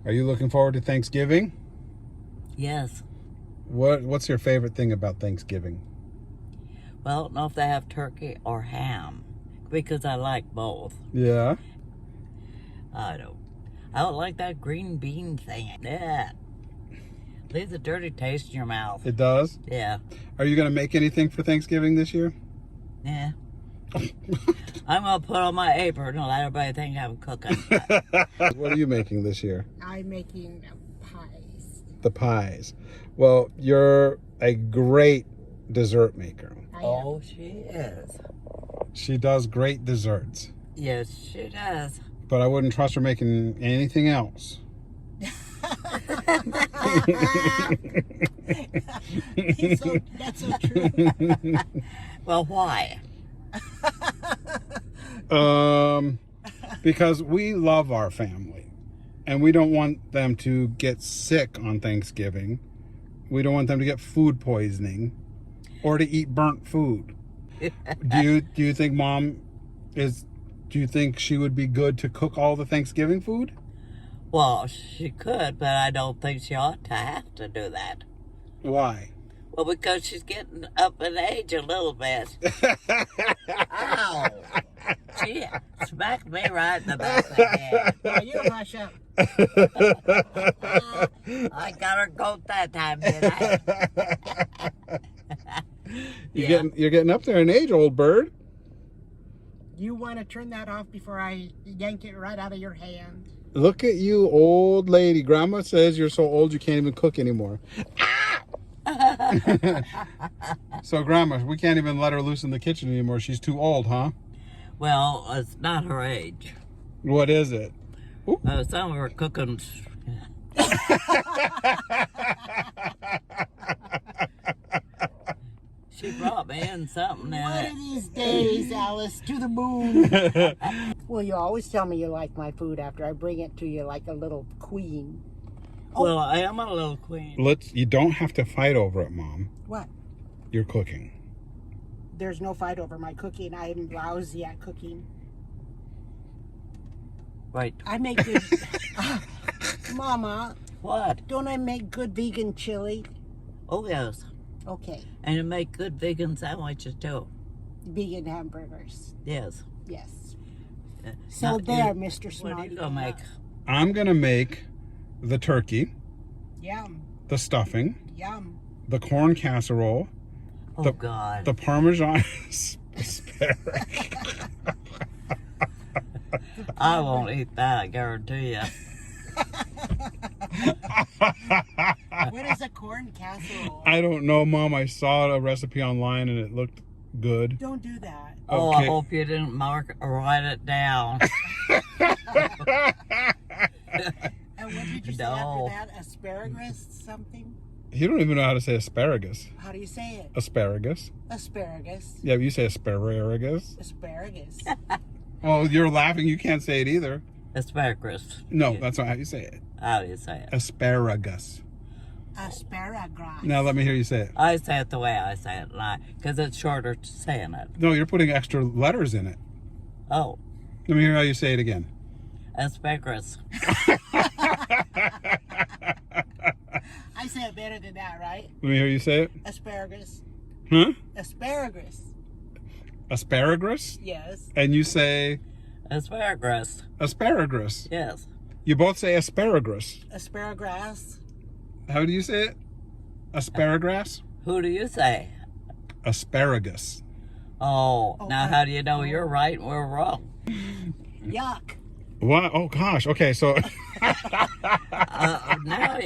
Are you looking forward to Thanksgiving? Yes. What's your favorite thing about Thanksgiving? Well, I don't know if they have turkey or ham, because I like both. Yeah. I don't like that green bean thing. Yeah. Leaves a dirty taste in your mouth. It does? Yeah. Are you going to make anything for Thanksgiving this year? Yeah. I'm going to put on my apron and let everybody think I'm cooking. What are you making this year? I'm making pies. The pies. Well, you're a great dessert maker. Oh, she is. She does great desserts. Yes, she does. But I wouldn't trust her making anything else. That's so true. Well, why? Because we love our family. And we don't want them to get sick on Thanksgiving. We don't want them to get food poisoning or to eat burnt food. Do you think Mom do you think she would be good to cook all the Thanksgiving food? Well, she could, but I don't think she ought to have to do that. Why? Well, because she's getting up in age a little bit. Ow! She smacked me right in the back of the head. Well, you hush up. I got her goat that time, didn't I? You're getting up there in age, old bird. You want to turn that off before I yank it right out of your hand? Look at you, old lady. Grandma says you're so old you can't even cook anymore. So, Grandma, we can't even let her loose in the kitchen anymore. She's too old, huh? Well, it's not her age. What is it? Some of her cooking. She brought me in something. One of these days, Alice, to the moon. Well, you always tell me you like my food after I bring it to you like a little queen. Well, I am a little queen. You don't have to fight over it, Mom. What? You're cooking. There's no fight over my cooking. I am lousy at cooking. Right. I make good... Mama. What? Don't I make good vegan chili? Oh, yes. Okay. And you make good vegan sandwiches, too. Vegan hamburgers. Yes. Yes. Uh, So now, there, you- Mr. Smarty. What are you going to make? I'm going to make the turkey, Yum. the stuffing, Yum. the corn casserole, Oh, God. the Parmesan asparagus. I won't eat that, I guarantee you. What is a corn casserole? I don't know, Mom. I saw a recipe online and it looked good. Don't do that. Oh, Okay. I hope you didn't mark or write it down. And what did you say No. after that? Asparagus something? You don't even know how to say asparagus. How do you say it? Asparagus. Asparagus. Yeah, you say asparagus. Asparagus. Well, you're laughing. You can't say it either. Asparagus. No, Yeah. that's not how you say it. How do you say it? Asparagus. Asparagus. Now let me hear you say it. I say it the way I say it, because it's shorter to saying it. No, you're putting extra letters in it. Oh, Let me hear how you say it again. asparagus. I say it better than that, right? Let me hear you say it. Asparagus. Huh? Asparagus. Asparagus? Yes. And you say Asparagus. asparagus. Yes. You both say asparagus. Asparagus. How do you say it? Asparagus? Who do you say? Asparagus. Oh, Oh, now how do you know you're right and we're wrong? Yuck. What? Oh gosh. Okay, so Now,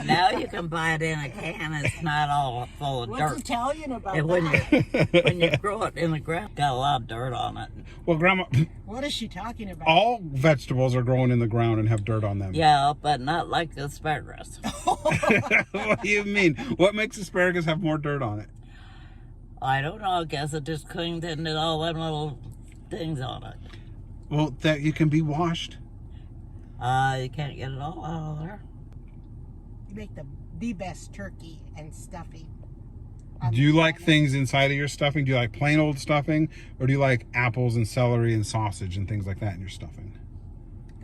now you can buy it in a can. It's not all full of What's dirt. Italian about And when that? you grow it in the ground, it's got a lot of dirt on it. well, Grandma, What is she talking about? all vegetables are growing in the ground and have dirt on them. Yeah, but not like asparagus. What do you mean? What makes asparagus have more dirt on it? I don't know. I guess it just cleaned into all them little things on it. Well, that you can be washed. You can't get it all out of there. You make the best turkey and stuffing. Do you like things inside of your stuffing? Do you like plain old stuffing? Or do you like apples and celery and sausage and things like that in your stuffing?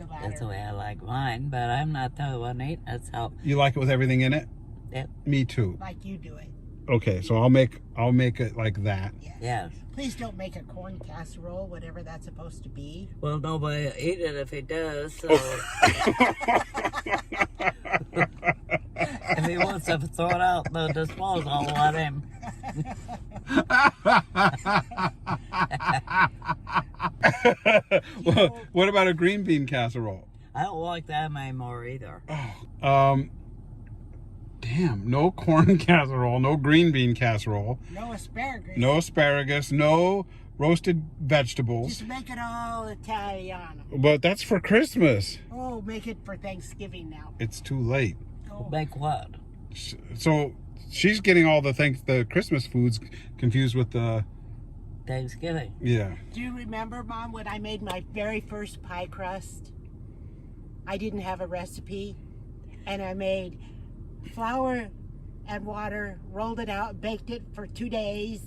the latter. That's the way I like mine, but I'm not the one eating it, so You like it with everything in it? Yep. Me too. Like you do it. Okay, so I'll make it like that. Yes. yes. Please don't make a corn casserole, whatever that's supposed to be. Well, nobody will eat it if he does, so if he wants to throw it out the disposal, I'll let him. Well, what about a green bean casserole? I don't like them anymore either. Damn, no corn casserole, no green bean casserole, No asparagus. no asparagus, no roasted vegetables. Just make it all Italiano. But that's for Christmas. Oh, make it for Thanksgiving now. It's too late. Oh. Make what? So she's getting all the Christmas foods confused with the Thanksgiving. yeah. Do you remember, Mom, when I made my very first pie crust? I didn't have a recipe, and I made flour and water, rolled it out, baked it for 2 days.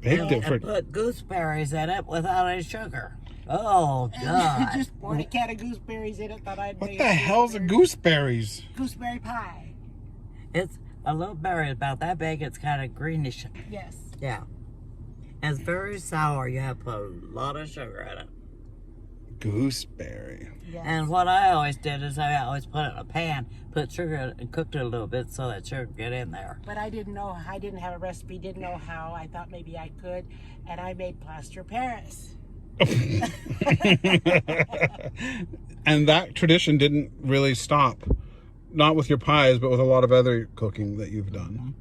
Baked it for And put gooseberries in it without any sugar. Oh, God. Just poured a can of gooseberries in it. Thought I'd what make the hell's a gooseberries? gooseberry pie. It's a little berry about that big. It's kind of greenish. Yes. Yeah. And it's very sour. You have to put a lot of sugar in it. Gooseberry. Yes. And what I always did is I always put it in a pan, put sugar in it, and cooked it a little bit so that sugar would get in there. But I didn't know. I didn't have a recipe. Didn't know how. I thought maybe I could, and I made plaster Paris. And that tradition didn't really stop. Not with your pies, but with a lot of other cooking that you've done.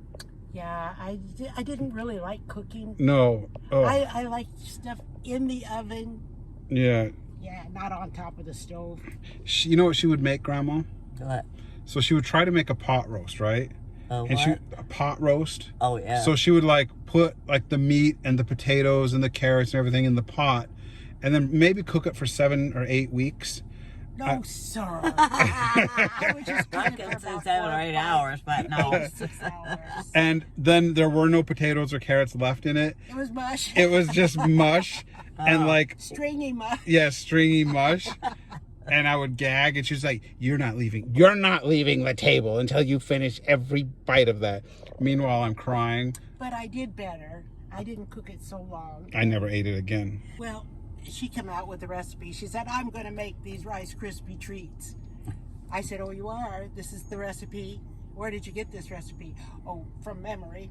Yeah, I didn't really like cooking. No. Oh, I like stuff in the oven. yeah. Yeah, not on top of the stove. You know what she would make, Grandma? What? So she would try to make a pot roast, right? What? A pot roast. Oh, yeah. So she would like put like the meat and the potatoes and the carrots and everything in the pot, and then maybe cook it for 7 or 8 weeks. No, sir. I would just I cook it can for say about 7 or 8 hours, but no. 6 hours. And then there were no potatoes or carrots left in it. It was mush. It was just mush and like Stringy mush. yeah, stringy mush. And I would gag, and she's like, You're not leaving the table until you finish every bite of that." Meanwhile, I'm crying. But I did better. I didn't cook it so long. I never ate it again. Well, she came out with the recipe. She said, "I'm going to make these Rice Krispie treats." I said, "Oh, you are? This is the recipe? Where did you get this recipe?" "Oh, from memory."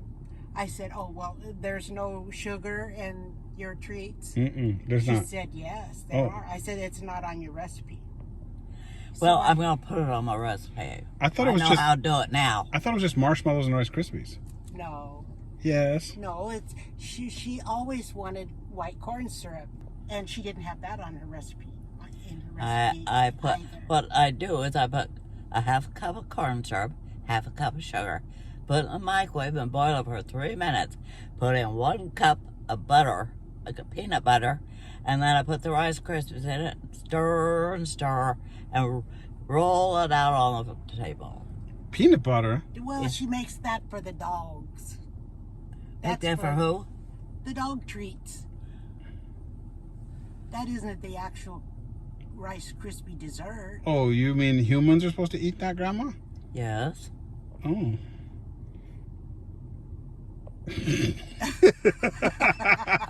I said, "Oh, well, there's no sugar in your treats?" There's She not. said, "Yes, there Oh. are." I said, "It's not on your recipe." Well, So I'm going to put it on my recipe. I thought it was know just how to do it now. I thought it was just marshmallows and Rice Krispies. No, Yes. no, it's she always wanted white corn syrup, and she didn't have that on her recipe. In her recipe I put, either. what I do is I put a half a cup of corn syrup, half a cup of sugar, put it in the microwave and boil it for 3 minutes. Put in 1 cup of butter, like a peanut butter, and then I put the Rice Krispies in it, stir and stir, and roll it out on the table. Peanut butter. Well, Yeah. she makes that for the dogs. Take that for who? The dog treats. That isn't the actual Rice Krispie dessert. Oh, you mean humans are supposed to eat that, Grandma? Yes. Oh.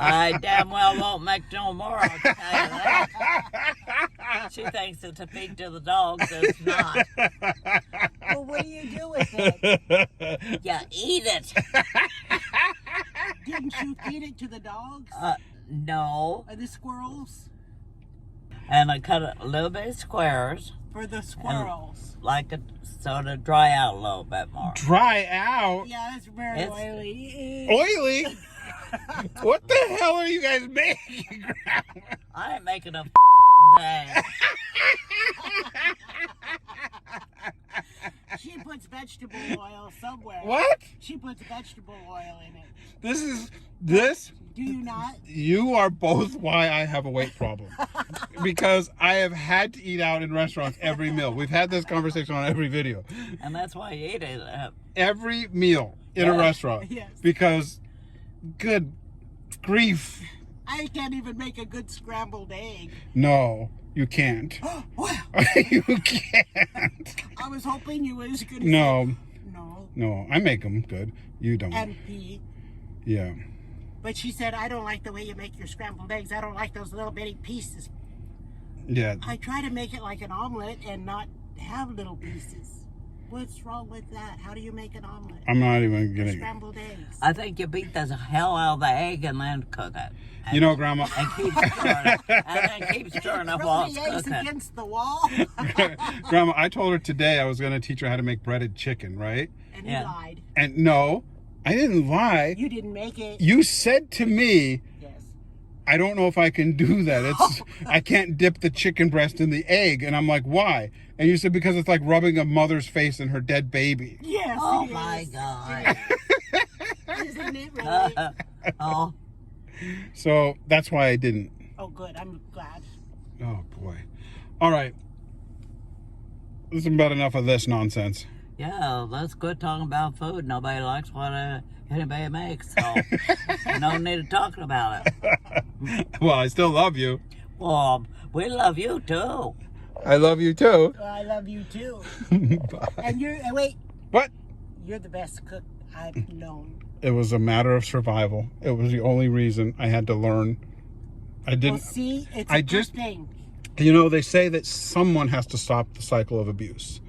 I damn well won't make no more, I'll tell you that. She thinks it's a feed to the dogs, it's not. Well, what do you do with it? You eat it. Didn't you feed it to the dogs? No. Or the squirrels? And I cut it a little bit of squares, For the squirrels. like it so to dry out a little bit more. Dry out. Yeah, it's very It's- oily. Oily. What the hell are you guys making, Grandma? I ain't making a thing. She puts vegetable oil somewhere. What? She puts vegetable oil in it. This. Do you not? You are both why I have a weight problem. Because I have had to eat out in restaurants every meal. We've had this conversation on every video. And that's why you eat it. Every meal in a Yeah. restaurant. Yes. Because, good grief. I can't even make a good scrambled egg. No. You can't. Wow. You can't. I was hoping you was going to No. say no. No, I make them good. You don't. And pea. Yeah. But she said, I don't like the way you make your scrambled eggs. I don't like those little bitty pieces. Yeah. I try to make it like an omelet and not have little pieces. What's wrong with that? How do you make an omelet? I'm not even getting it. Scrambled eggs. I think you beat the hell out of the egg and then cook it. And, You know, Grandma, and keep stirring it. And then keep stirring it while Throw it's the eggs cooking. against the wall. Grandma, I told her today I was going to teach her how to make breaded chicken, right? And Yeah. you lied. And no, I didn't lie. You didn't make it. You said to me, Yes. I don't know if I can do that. It's I can't dip the chicken breast in the egg. And I'm like, why? And you said, because it's like rubbing a mother's face in her dead baby. Yes. Oh it my is. God. Isn't it really? Oh, So that's why I didn't. Oh, good. I'm glad. Oh, boy. All right. This is about enough of this nonsense. yeah, let's quit talking about food. Nobody likes what anybody makes, so no need of talking about it. Well, I still love you. Well, we love you too. I love you too. Well, I love you too. Bye. And wait, What? you're the best cook I've known. It was a matter of survival. It was the only reason I had to learn. I Well, didn't. see, it's I a just- good thing. You know, they say that someone has to stop the cycle of abuse.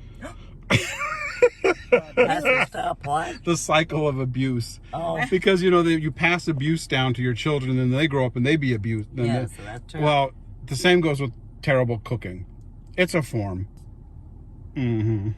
That's the stuff, what? The cycle of abuse. Oh, Because, you know, you pass abuse down to your children and then they grow up and they be abused. Then yes, that's true. well, the same goes with terrible cooking. It's a form. Mm-hmm.